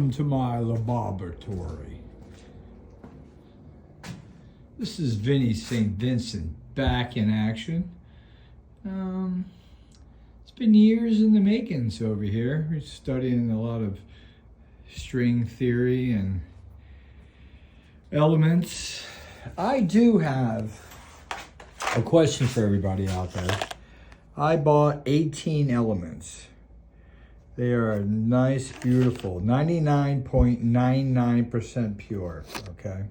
To my laboratory. This is Vinny St. Vincent back in action. It's been years in the makings over here. We're studying a lot of string theory and elements. I do have a question for everybody out there. I bought 18 elements. They are nice, beautiful, 99.99% pure, okay?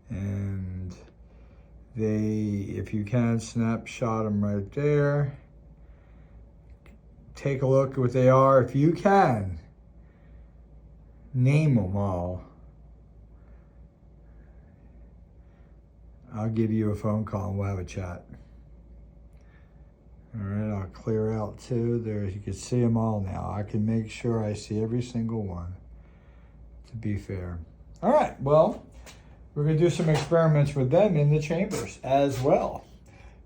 And they, if you can, snapshot them right there. Take a look at what they are. If you can, name them all. I'll give you a phone call and we'll have a chat. All right, I'll clear out too. There, you can see them all now. I can make sure I see every single one, to be fair. All right, well, we're gonna do some experiments with them in the chambers as well.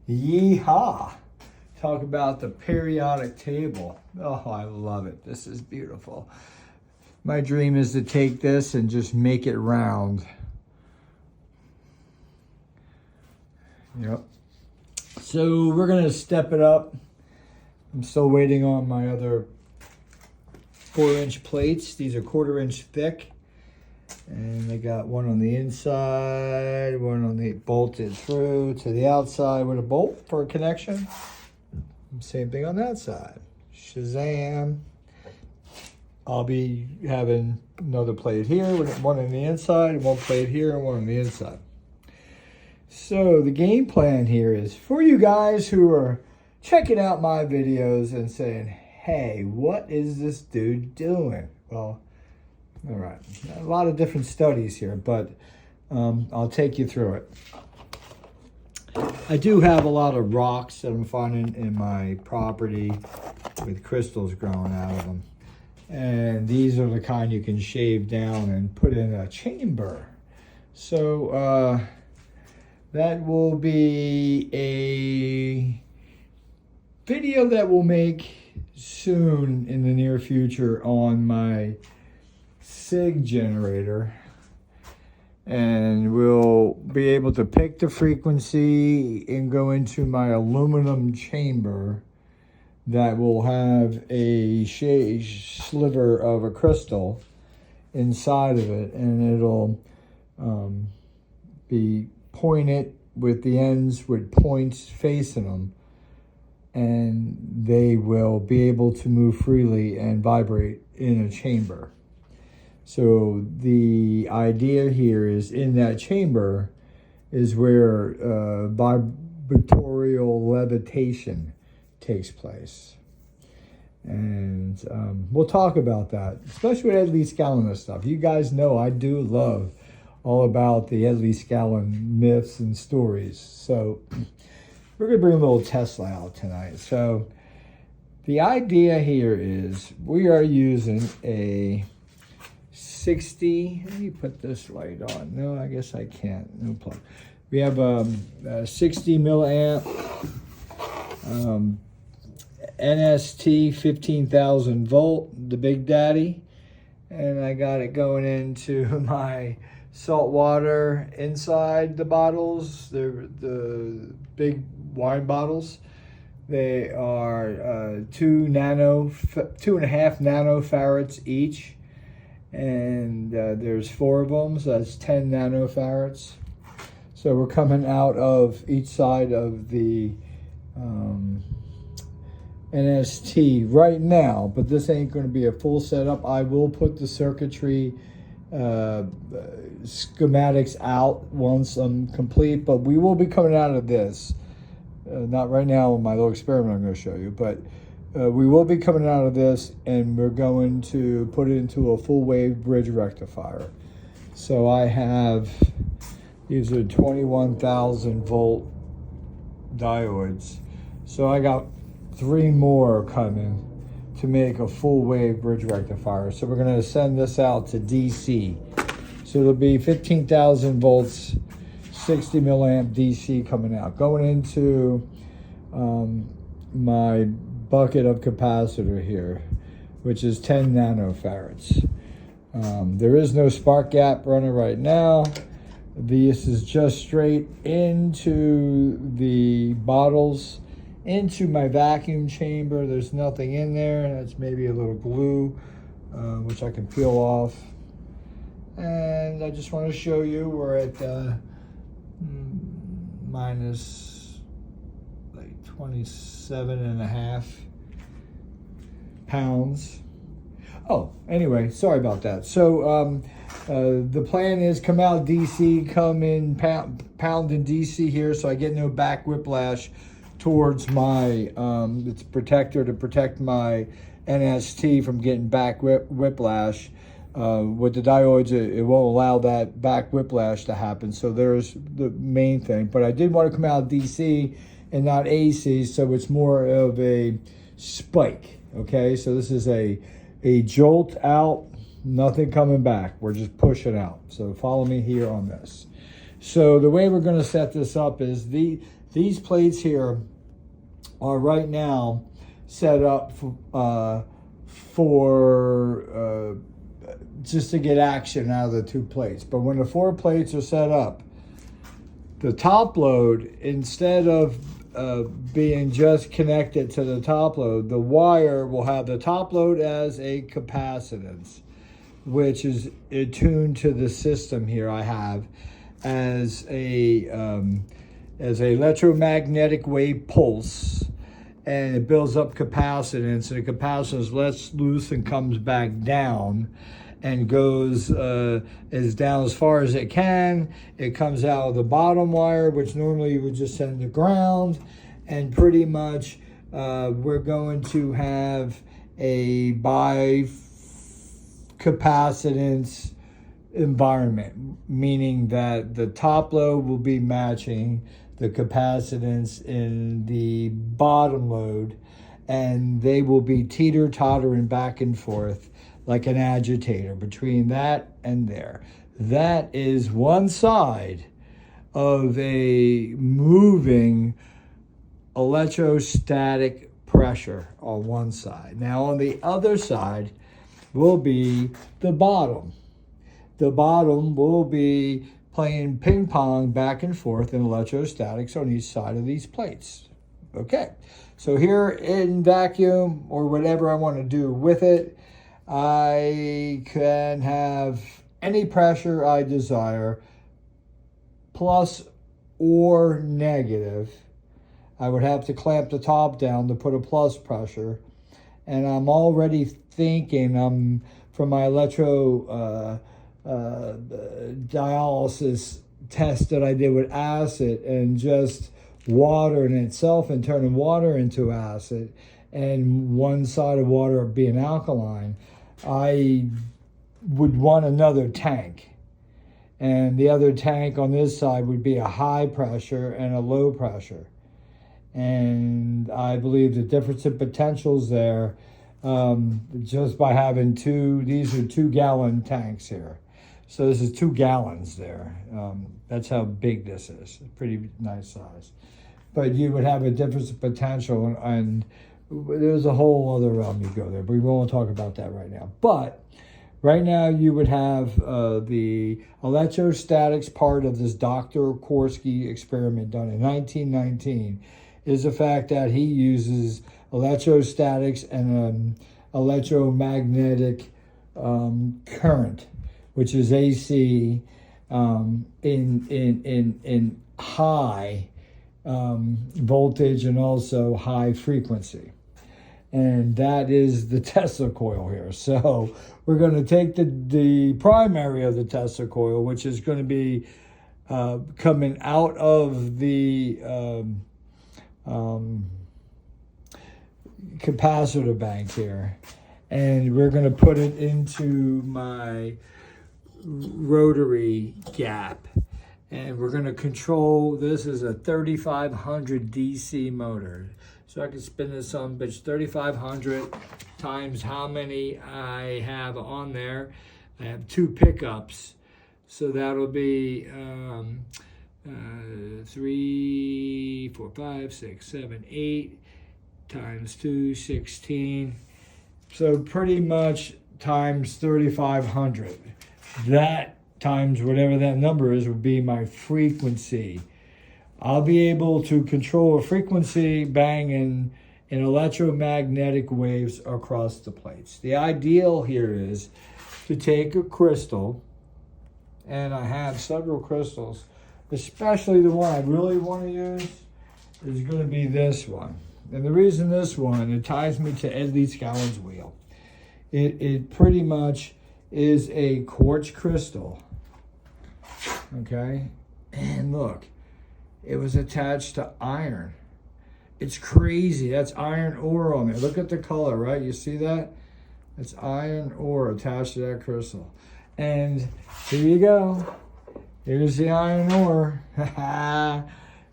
Yeehaw! Talk about the periodic table. Oh, I love it. This is beautiful. My dream is to take this and just make it round. Yep. So we're gonna step it up. I'm still waiting on my other 4-inch plates. These are 1/4 inch thick. And they got one on the inside, one on the bolted through to the outside with a bolt for a connection. Same thing on that side. Shazam. I'll be having another plate here, one on the inside, one plate here, and one on the inside. So the game plan here is for you guys who are checking out my videos and saying, hey, what is this dude doing? Well, all right, a lot of different studies here, but I'll take you through it. I do have a lot of rocks that I'm finding in my property with crystals growing out of them. And these are the kind you can shave down and put in a chamber. So, that will be a video that we'll make soon in the near future on my SIG generator. And we'll be able to pick the frequency and go into my aluminum chamber that will have a sliver of a crystal inside of it. And it'll be pointed with the ends with points facing them, and they will be able to move freely and vibrate in a chamber. So the idea here is in that chamber is where vibratorial levitation takes place. And we'll talk about that, especially with Edley Scallon and stuff. You guys know I do love all about the Edley Scallon myths and stories. So we're gonna bring a little Tesla out tonight. So the idea here is we are using a 60, let me put this light on. No, I guess I can't, no plug. We have a 60 milliamp NST 15,000 volt, the Big Daddy. And I got it going into my salt water inside the bottles. They're the big wine bottles. They are 2.5 nanofarads each, and there's 4 of them, so that's 10 nanofarads. So we're coming out of each side of the NST right now, but this ain't going to be a full setup. I will put the circuitry schematics out once I'm complete, but we will be coming out of this. Not right now in my little experiment I'm going to show you, but we will be coming out of this, and we're going to put it into a full wave bridge rectifier. So I have, these are 21,000 volt diodes. So I got 3 more coming to make a full wave bridge rectifier. So we're going to send this out to DC. So it'll be 15,000 volts, 60 milliamp DC coming out, going into my bucket of capacitor here, which is 10 nanofarads. There is no spark gap runner right now. This is just straight into the bottles, into my vacuum chamber. There's nothing in there. That's maybe a little glue, which I can peel off. And I just want to show you we're at minus like 27.5 pounds. Oh, anyway, sorry about that. So the plan is come out DC, come in pound in DC here, so I get no back whiplash towards my it's protector to protect my NST from getting back whiplash. With the diodes, it won't allow that back whiplash to happen. So there's the main thing. But I did want to come out DC and not AC, so it's more of a spike. Okay, so this is a jolt out, nothing coming back. We're just pushing out. So follow me here on this. So the way we're going to set this up is these plates here are right now set up for just to get action out of the 2 plates. But when the 4 plates are set up, the top load, instead of being just connected to the top load, the wire will have the top load as a capacitance, which is attuned to the system here I have as a electromagnetic wave pulse, and it builds up capacitance, and the capacitance lets loose and comes back down and goes as down as far as it can. It comes out of the bottom wire, which normally you would just send to ground, and pretty much we're going to have a bi-capacitance environment, meaning that the top load will be matching the capacitance in the bottom load, and they will be teeter-tottering back and forth like an agitator between that and there. That is one side of a moving electrostatic pressure on one side. Now on the other side will be the bottom. The bottom will be playing ping pong back and forth in electrostatics on each side of these plates. Okay, so here in vacuum or whatever I want to do with it, I can have any pressure I desire, plus or negative. I would have to clamp the top down to put a plus pressure. And I'm already thinking, from my dialysis test that I did with acid and just water in itself and turning water into acid, and one side of water being alkaline, I would want another tank. And the other tank on this side would be a high pressure and a low pressure. And I believe the difference in potentials there, just by having these are 2-gallon tanks here. So this is 2 gallons there. That's how big this is. A pretty nice size. But you would have a difference in potential, and there's a whole other realm you go there, but we won't talk about that right now. But right now you would have the electrostatics part of this Dr. Korsky experiment done in 1919 is the fact that he uses electrostatics and electromagnetic current, which is AC, in high voltage and also high frequency. And that is the Tesla coil here. So we're going to take the primary of the Tesla coil, which is going to be coming out of the capacitor bank here. And we're going to put it into my rotary gap. And we're going to control, this is a 3500 DC motor. So I can spin this on bitch 3500 times how many I have on there. I have 2 pickups. So that'll be 3, 4, 5, 6, 7, 8 times 2, 16. So pretty much times 3,500. That times whatever that number is would be my frequency. I'll be able to control a frequency banging in electromagnetic waves across the plates. The ideal here is to take a crystal, and I have several crystals, especially the one I really want to use is going to be this one. And the reason this one, it ties me to Ed Lee Scallon's wheel. It pretty much is a quartz crystal, okay? And look, it was attached to iron. It's crazy. That's iron ore on there. Look at the color, right? You see that? It's iron ore attached to that crystal. And here you go. Here's the iron ore.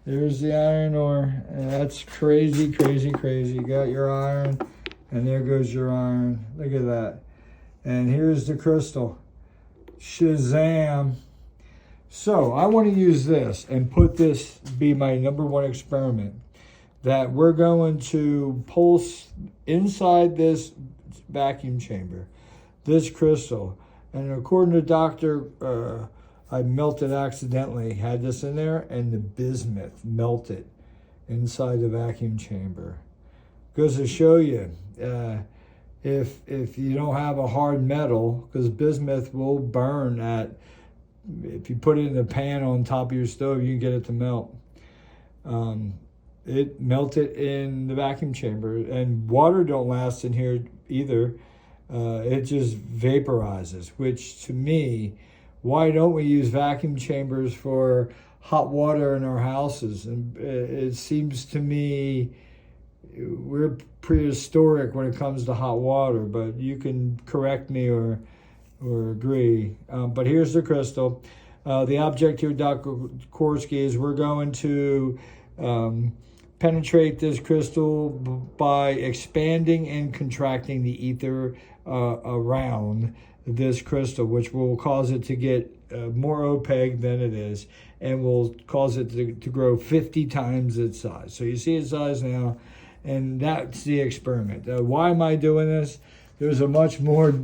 There's the iron ore. And that's crazy, crazy, crazy. You got your iron, and there goes your iron. Look at that. And here's the crystal. Shazam. So I want to use this and put this be my #1 experiment, that we're going to pulse inside this vacuum chamber, this crystal. And according to Dr. I melted accidentally, had this in there, and the bismuth melted inside the vacuum chamber. Goes to show you, if you don't have a hard metal, because bismuth will burn if you put it in a pan on top of your stove, you can get it to melt. It melted in the vacuum chamber, and water don't last in here either. It just vaporizes, which to me, why don't we use vacuum chambers for hot water in our houses? And it seems to me we're prehistoric when it comes to hot water, but you can correct me or agree. But here's the crystal. The object here, Dr. Korsky, is we're going to penetrate this crystal by expanding and contracting the ether around this crystal, which will cause it to get more opaque than it is, and will cause it to grow 50 times its size. So you see its size now, and that's the experiment. Why am I doing this? There's a much more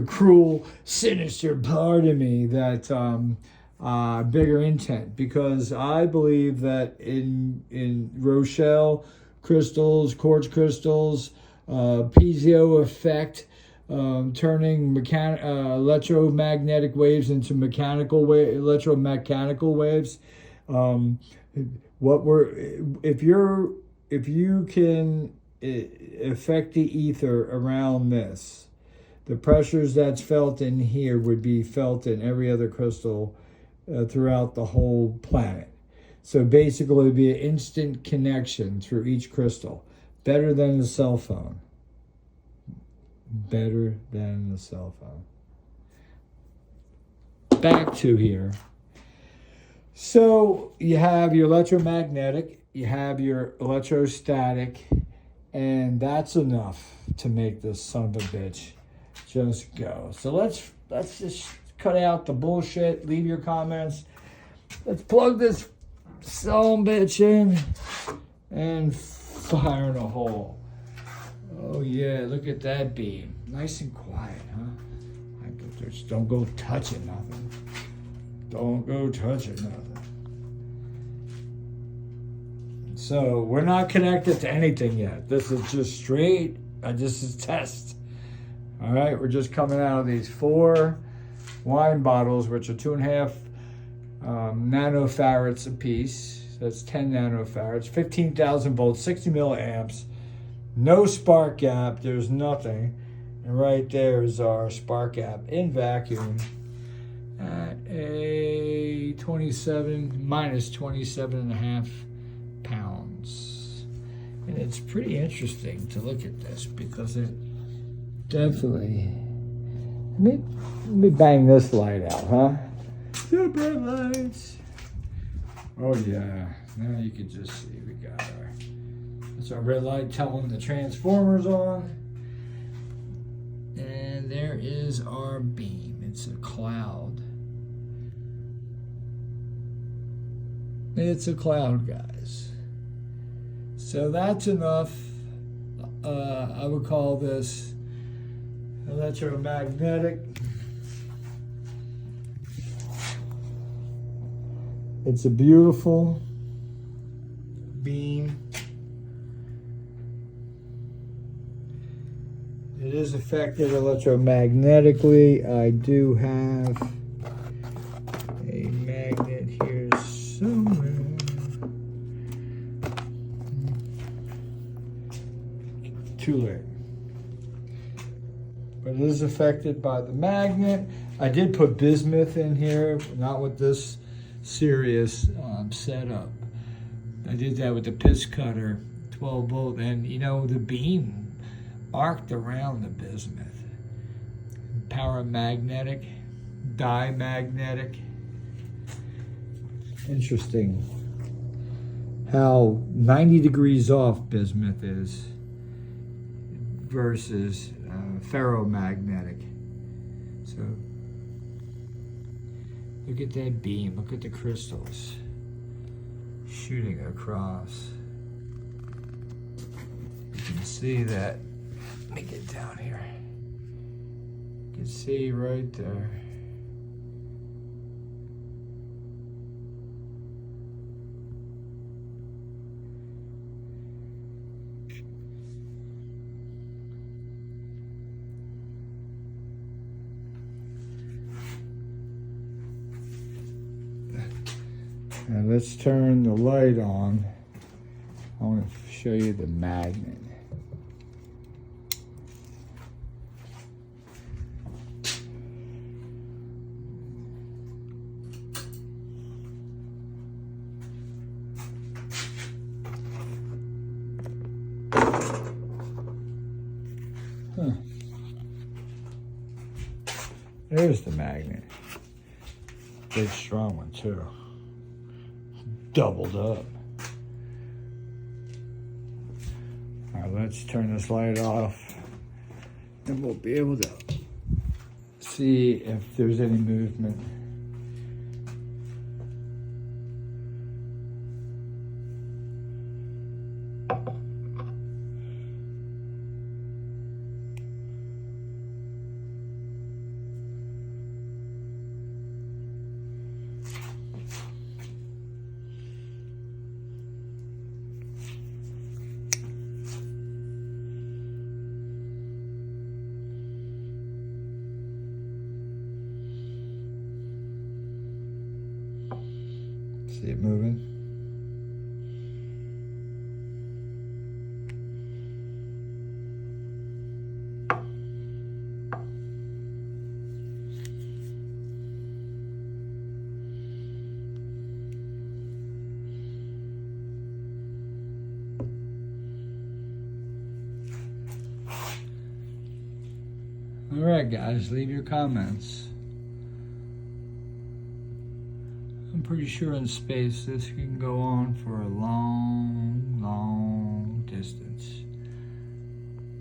cruel, sinister part of me that bigger intent, because I believe that in Rochelle crystals, quartz crystals, piezo effect, turning electromagnetic waves into electromechanical waves. If you can affect the ether around this, the pressures that's felt in here would be felt in every other crystal throughout the whole planet. So basically, it would be an instant connection through each crystal. Better than the cell phone. Better than the cell phone. Back to here. So you have your electromagnetic, you have your electrostatic, and that's enough to make this son of a bitch just go. So let's just cut out the bullshit. Leave your comments. Let's plug this son of a bitch in and fire in a hole. Oh yeah, look at that beam. Nice and quiet, huh? Just don't go touching nothing. Don't go touching nothing. So we're not connected to anything yet. This is just straight. This is test. All right, we're just coming out of these 4 wine bottles, which are 2.5 nanofarads a piece. That's 10 nanofarads, 15,000 volts, 60 milliamps. No spark gap. There's nothing. And right there is our spark gap in vacuum at a minus 27.5 pounds. And it's pretty interesting to look at this because it definitely... Let me bang this light out, huh? The bright lights. Oh yeah. Now you can just see we got that's our red light telling the transformers on. And there is our beam. It's a cloud. It's a cloud, guys. So that's enough. I would call this electromagnetic. It's a beautiful beam. It is affected electromagnetically. I do have a magnet here somewhere. Too late. But it is affected by the magnet. I did put bismuth in here, not with this serious setup. I did that with the pitch cutter, 12 volt, and you know, the beam arced around the bismuth. Paramagnetic, diamagnetic. Interesting how 90 degrees off bismuth is versus ferromagnetic. So look at that beam, look at the crystals shooting across. You can see that. Let me get down here. You can see right there. Now let's turn the light on. I want to show you the magnet. Huh. There's the magnet. Big strong one too. Doubled up. All right, let's turn this light off and we'll be able to see if there's any movement. See it moving? All right, guys, leave your comments. I'm pretty sure in space this can go on for a long, long distance.